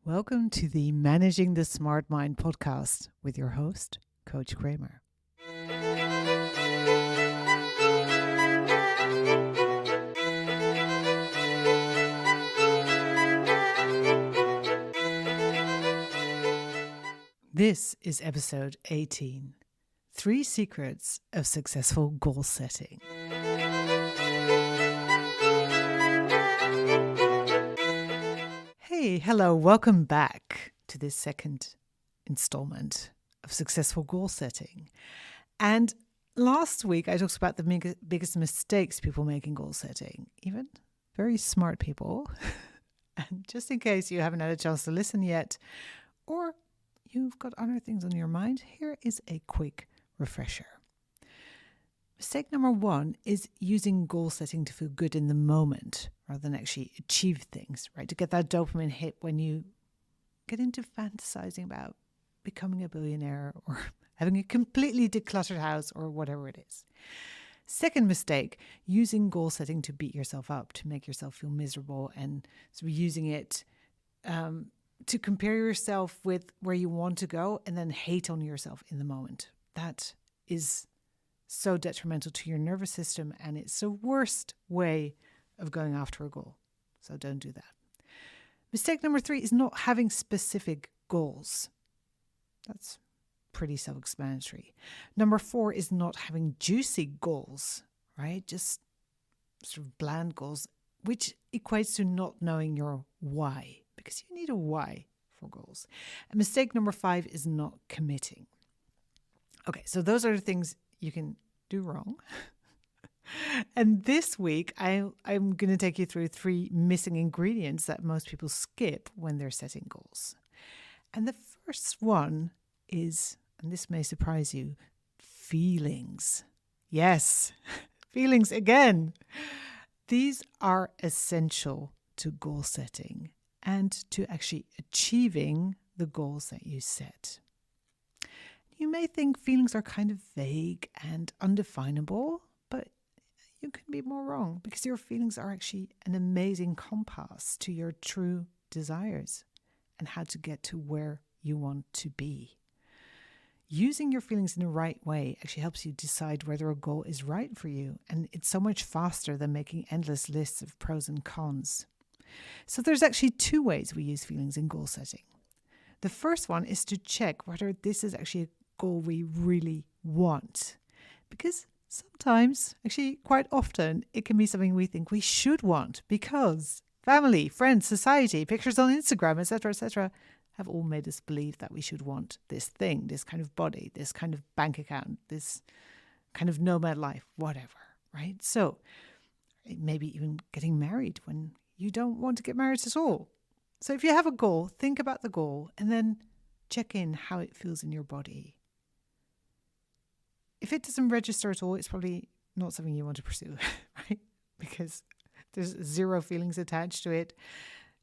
Welcome to the Managing the Smart Mind podcast with your host, Coach Kramer. This is episode 18, 3 Secrets of Successful Goal Setting. Hey, hello, welcome back to this second installment of Successful Goal Setting. And last week I talked about the biggest mistakes people make in goal setting, even very smart people. And just in case you haven't had a chance to listen yet, or you've got other things on your mind, here is a quick refresher. Mistake number 1 is using goal setting to feel good in the moment rather than actually achieve things, right? To get that dopamine hit when you get into fantasizing about becoming a billionaire or having a completely decluttered house or whatever it is. Second mistake, using goal setting to beat yourself up, to make yourself feel miserable, and sort of using it to compare yourself with where you want to go and then hate on yourself in the moment. That is so detrimental to your nervous system, and it's the worst way of going after a goal. So don't do that. Mistake number 3 is not having specific goals. That's pretty self-explanatory. Number 4 is not having juicy goals, right? Just sort of bland goals, which equates to not knowing your why, because you need a why for goals. And mistake number 5 is not committing. Okay, so those are the things you can do wrong. And this week, I'm going to take you through 3 missing ingredients that most people skip when they're setting goals. And the first one is, and this may surprise you, feelings. Yes, feelings again. These are essential to goal setting and to actually achieving the goals that you set. You may think feelings are kind of vague and undefinable, but you can be more wrong, because your feelings are actually an amazing compass to your true desires and how to get to where you want to be. Using your feelings in the right way actually helps you decide whether a goal is right for you, and it's so much faster than making endless lists of pros and cons. So there's actually 2 ways we use feelings in goal setting. The first one is to check whether this is actually a goal we really want, because sometimes, actually quite often, it can be something we think we should want because family, friends, society, pictures on Instagram, etc., have all made us believe that we should want this thing, this kind of body, this kind of bank account, this kind of nomad life, whatever, right? So maybe even getting married when you don't want to get married at all. So if you have a goal, think about the goal and then check in how it feels in your body. If it doesn't register at all, it's probably not something you want to pursue, right? Because there's 0 feelings attached to it.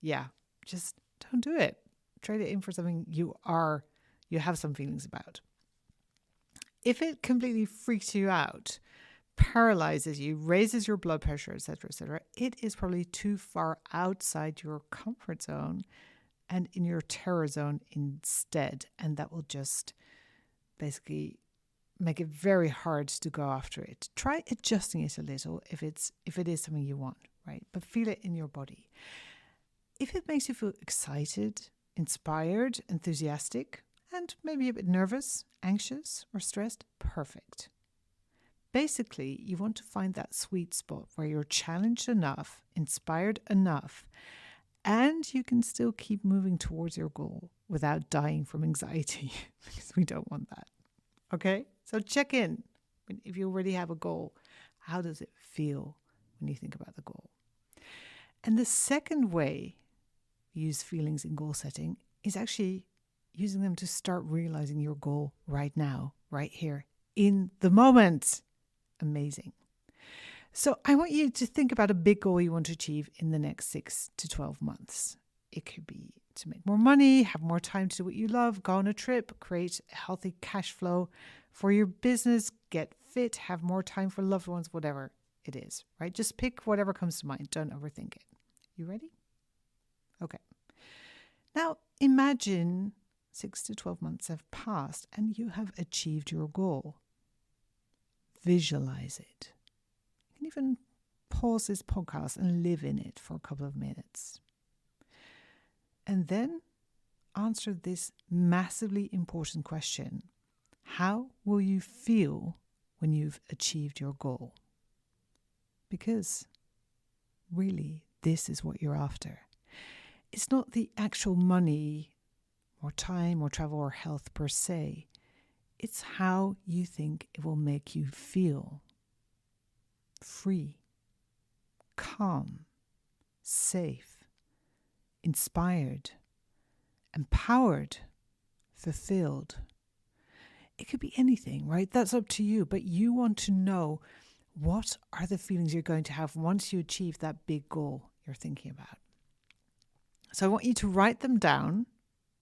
Yeah, just don't do it. Trade it in for something you have some feelings about. If it completely freaks you out, paralyzes you, raises your blood pressure, etc., it is probably too far outside your comfort zone and in your terror zone instead. And that will just basically make it very hard to go after it. Try adjusting it a little if it is something you want, right? But feel it in your body. If it makes you feel excited, inspired, enthusiastic, and maybe a bit nervous, anxious, or stressed, perfect. Basically, you want to find that sweet spot where you're challenged enough, inspired enough, and you can still keep moving towards your goal without dying from anxiety, because we don't want that. Okay? So check in. If you already have a goal, how does it feel when you think about the goal? And the second way you use feelings in goal setting is actually using them to start realizing your goal right now, right here, in the moment. Amazing. So I want you to think about a big goal you want to achieve in the next 6 to 12 months. It could be to make more money, have more time to do what you love, go on a trip, create a healthy cash flow for your business, get fit, have more time for loved ones, whatever it is, right? Just pick whatever comes to mind. Don't overthink it. You ready? Okay. Now, imagine 6 to 12 months have passed and you have achieved your goal. Visualize it. You can even pause this podcast and live in it for a couple of minutes. And then answer this massively important question. How will you feel when you've achieved your goal? Because really, this is what you're after. It's not the actual money or time or travel or health per se. It's how you think it will make you feel. Free, calm, safe, inspired, empowered, fulfilled. It could be anything, right? That's up to you. But you want to know, what are the feelings you're going to have once you achieve that big goal you're thinking about? So I want you to write them down,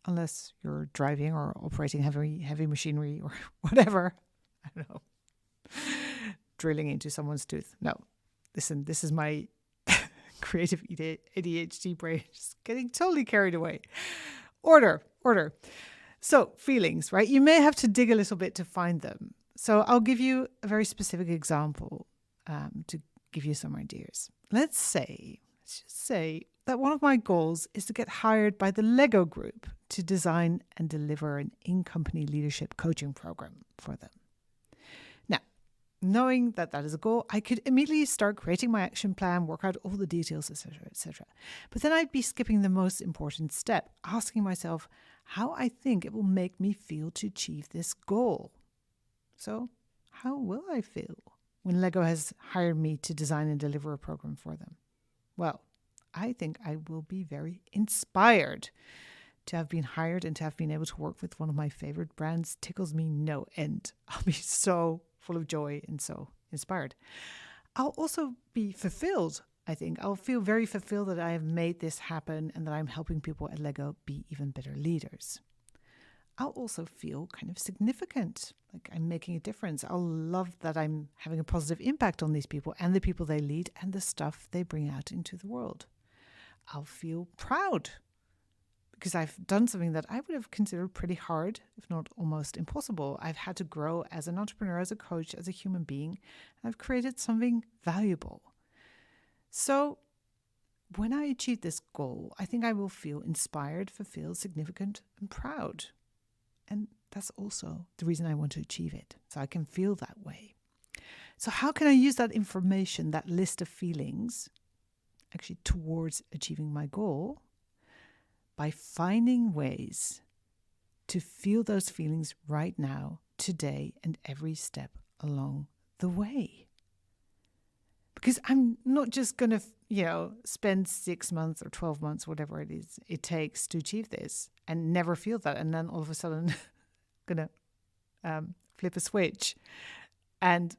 unless you're driving or operating heavy machinery or whatever. I don't know. Drilling into someone's tooth. No. Listen, this is my creative ADHD brain just getting totally carried away. Order. So feelings, right? You may have to dig a little bit to find them. So I'll give you a very specific example to give you some ideas. Let's just say that one of my goals is to get hired by the Lego Group to design and deliver an in-company leadership coaching program for them. Now, knowing that that is a goal, I could immediately start creating my action plan, work out all the details, etc., etc. But then I'd be skipping the most important step, asking myself how I think it will make me feel to achieve this goal. So, how will I feel when Lego has hired me to design and deliver a program for them? Well, I think I will be very inspired. To have been hired and to have been able to work with one of my favorite brands tickles me no end. I'll be so full of joy and so inspired. I'll also be fulfilled, I think. I'll feel very fulfilled that I have made this happen and that I'm helping people at Lego be even better leaders. I'll also feel kind of significant, like I'm making a difference. I'll love that I'm having a positive impact on these people and the people they lead and the stuff they bring out into the world. I'll feel proud because I've done something that I would have considered pretty hard, if not almost impossible. I've had to grow as an entrepreneur, as a coach, as a human being. I've created something valuable. So when I achieve this goal, I think I will feel inspired, fulfilled, significant, and proud. And that's also the reason I want to achieve it, so I can feel that way. So how can I use that information, that list of feelings, actually towards achieving my goal? By finding ways to feel those feelings right now, today, and every step along the way. Because I'm not just going to, spend 6 months or 12 months, whatever it is it takes to achieve this and never feel that. And then all of a sudden going to flip a switch and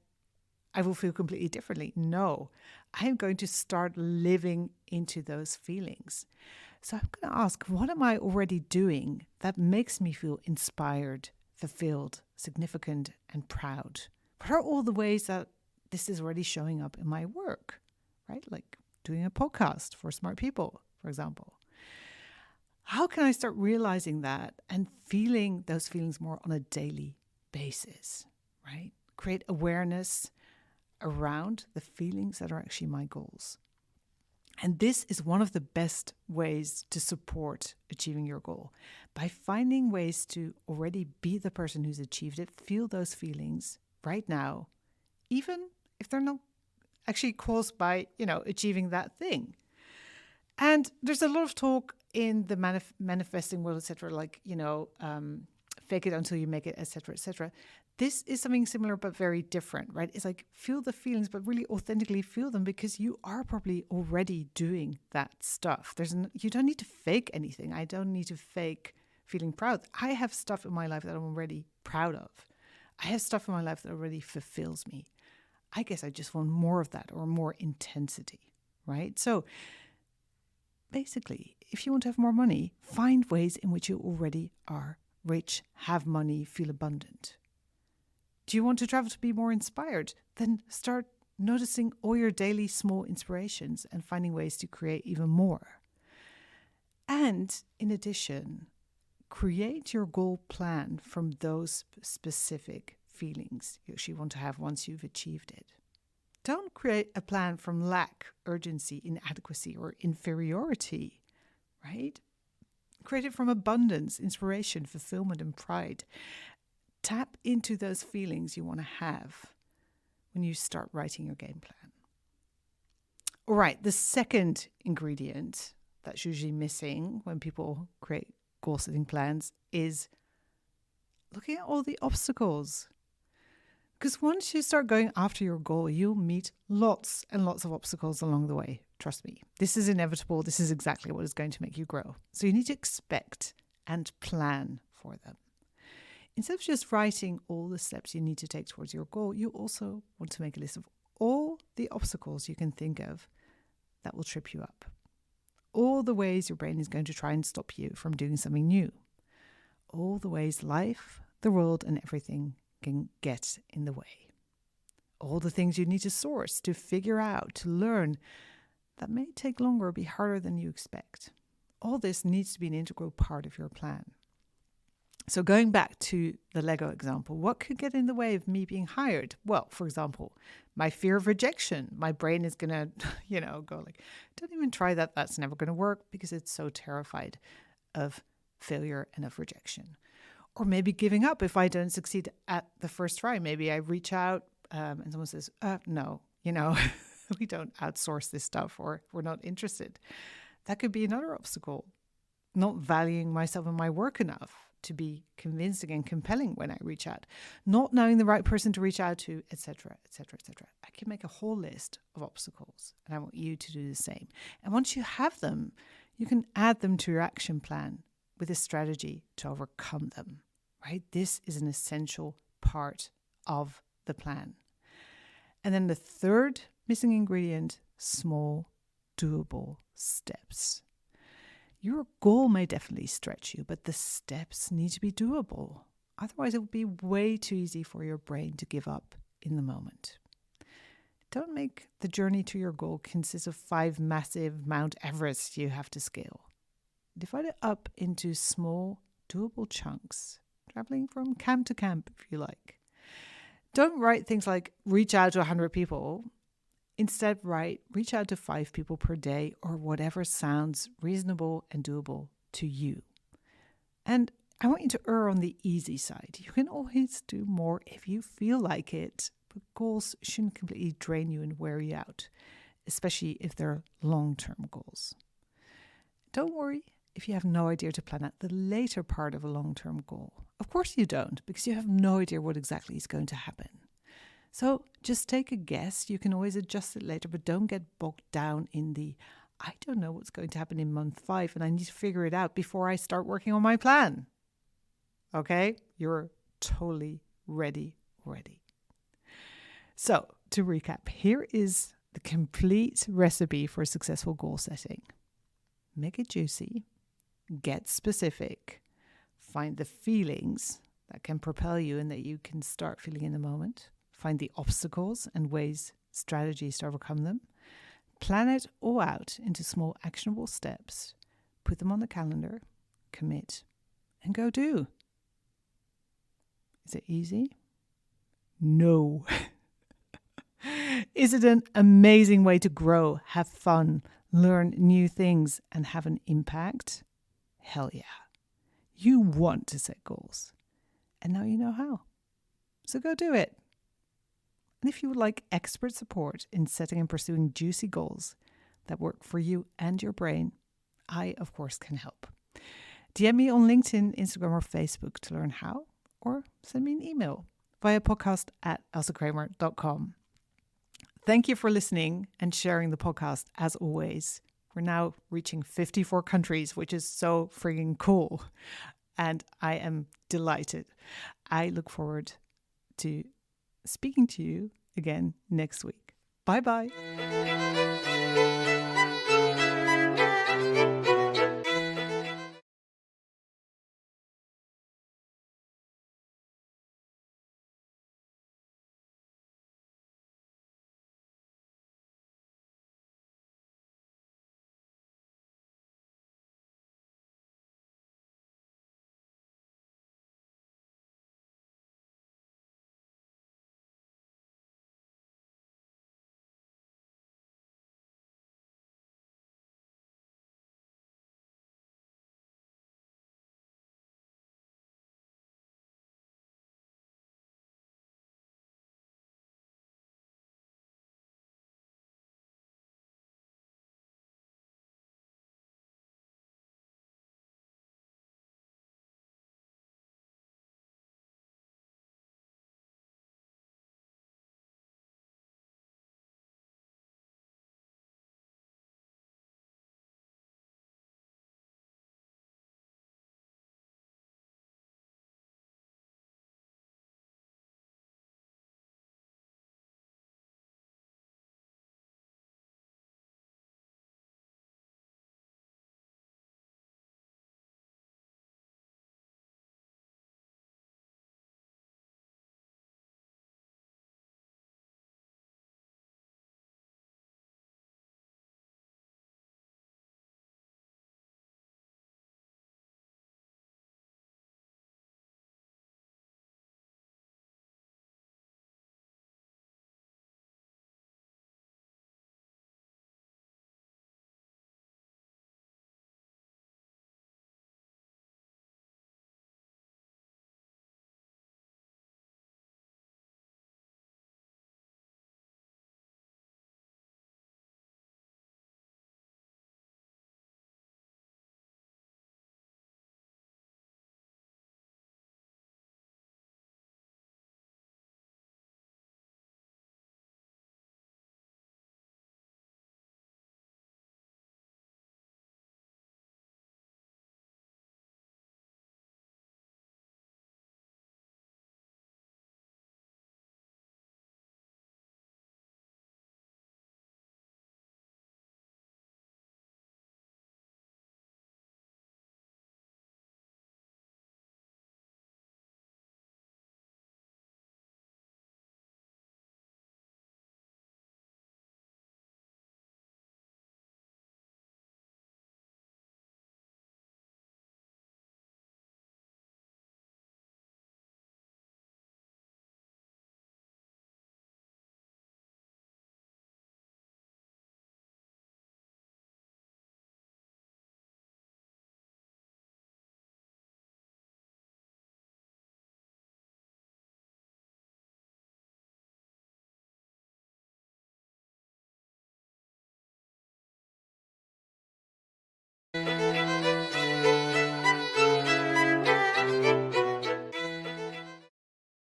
I will feel completely differently. No, I am going to start living into those feelings. So I'm going to ask, what am I already doing that makes me feel inspired, fulfilled, significant, and proud? What are all the ways that this is already showing up in my work, right? Like doing a podcast for smart people, for example. How can I start realizing that and feeling those feelings more on a daily basis, right? Create awareness around the feelings that are actually my goals. And this is one of the best ways to support achieving your goal. By finding ways to already be the person who's achieved it, feel those feelings right now, even if they're not actually caused by, achieving that thing. And there's a lot of talk in the manifesting world, etc., like, fake it until you make it, etc., etc. This is something similar but very different, right? It's like feel the feelings, but really authentically feel them because you are probably already doing that stuff. You don't need to fake anything. I don't need to fake feeling proud. I have stuff in my life that I'm already proud of. I have stuff in my life that already fulfills me. I guess I just want more of that or more intensity, right? So basically, if you want to have more money, find ways in which you already are rich, have money, feel abundant. Do you want to travel to be more inspired? Then start noticing all your daily small inspirations and finding ways to create even more. And in addition, create your goal plan from those specific feelings you actually want to have once you've achieved it. Don't create a plan from lack, urgency, inadequacy, or inferiority, right? Create it from abundance, inspiration, fulfillment, and pride. Tap into those feelings you want to have when you start writing your game plan. All right, the second ingredient that's usually missing when people create goal setting plans is looking at all the obstacles. Because once you start going after your goal, you'll meet lots and lots of obstacles along the way. Trust me, this is inevitable. This is exactly what is going to make you grow. So you need to expect and plan for them. Instead of just writing all the steps you need to take towards your goal, you also want to make a list of all the obstacles you can think of that will trip you up. All the ways your brain is going to try and stop you from doing something new. All the ways life, the world, and everything can get in the way. All the things you need to source, to figure out, to learn that may take longer or be harder than you expect. All this needs to be an integral part of your plan. So going back to the Lego example, what could get in the way of me being hired? Well, for example, my fear of rejection. My brain is going to, go like, don't even try that. That's never going to work because it's so terrified of failure and of rejection. Or maybe giving up if I don't succeed at the first try. Maybe I reach out and someone says, no, we don't outsource this stuff, or we're not interested. That could be another obstacle. Not valuing myself and my work enough to be convincing and compelling when I reach out. Not knowing the right person to reach out to, etc., etc., etc. I can make a whole list of obstacles, and I want you to do the same. And once you have them, you can add them to your action plan with a strategy to overcome them, right? This is an essential part of the plan. And then the third missing ingredient, small, doable steps. Your goal may definitely stretch you, but the steps need to be doable. Otherwise, it will be way too easy for your brain to give up in the moment. Don't make the journey to your goal consist of 5 massive Mount Everests you have to scale. Divide it up into small, doable chunks, traveling from camp to camp if you like. Don't write things like reach out to 100 people. Instead, write reach out to 5 people per day, or whatever sounds reasonable and doable to you. And I want you to err on the easy side. You can always do more if you feel like it, but goals shouldn't completely drain you and wear you out, especially if they're long-term goals. Don't worry if you have no idea to plan out the later part of a long-term goal. Of course you don't, because you have no idea what exactly is going to happen. So just take a guess. You can always adjust it later, but don't get bogged down in the, I don't know what's going to happen in month 5 and I need to figure it out before I start working on my plan. Okay? You're totally ready already. So to recap, here is the complete recipe for successful goal setting. Make it juicy, get specific, find the feelings that can propel you and that you can start feeling in the moment, find the obstacles and ways, strategies to overcome them, plan it all out into small actionable steps, put them on the calendar, commit, and go do. Is it easy? No. Is it an amazing way to grow, have fun, learn new things, and have an impact? Hell yeah. You want to set goals. And now you know how. So go do it. And if you would like expert support in setting and pursuing juicy goals that work for you and your brain, I, of course, can help. DM me on LinkedIn, Instagram, or Facebook to learn how, or send me an email via podcast@elsekramer.com. Thank you for listening and sharing the podcast as always. We're now reaching 54 countries, which is so frigging cool. And I am delighted. I look forward to speaking to you again next week. Bye-bye.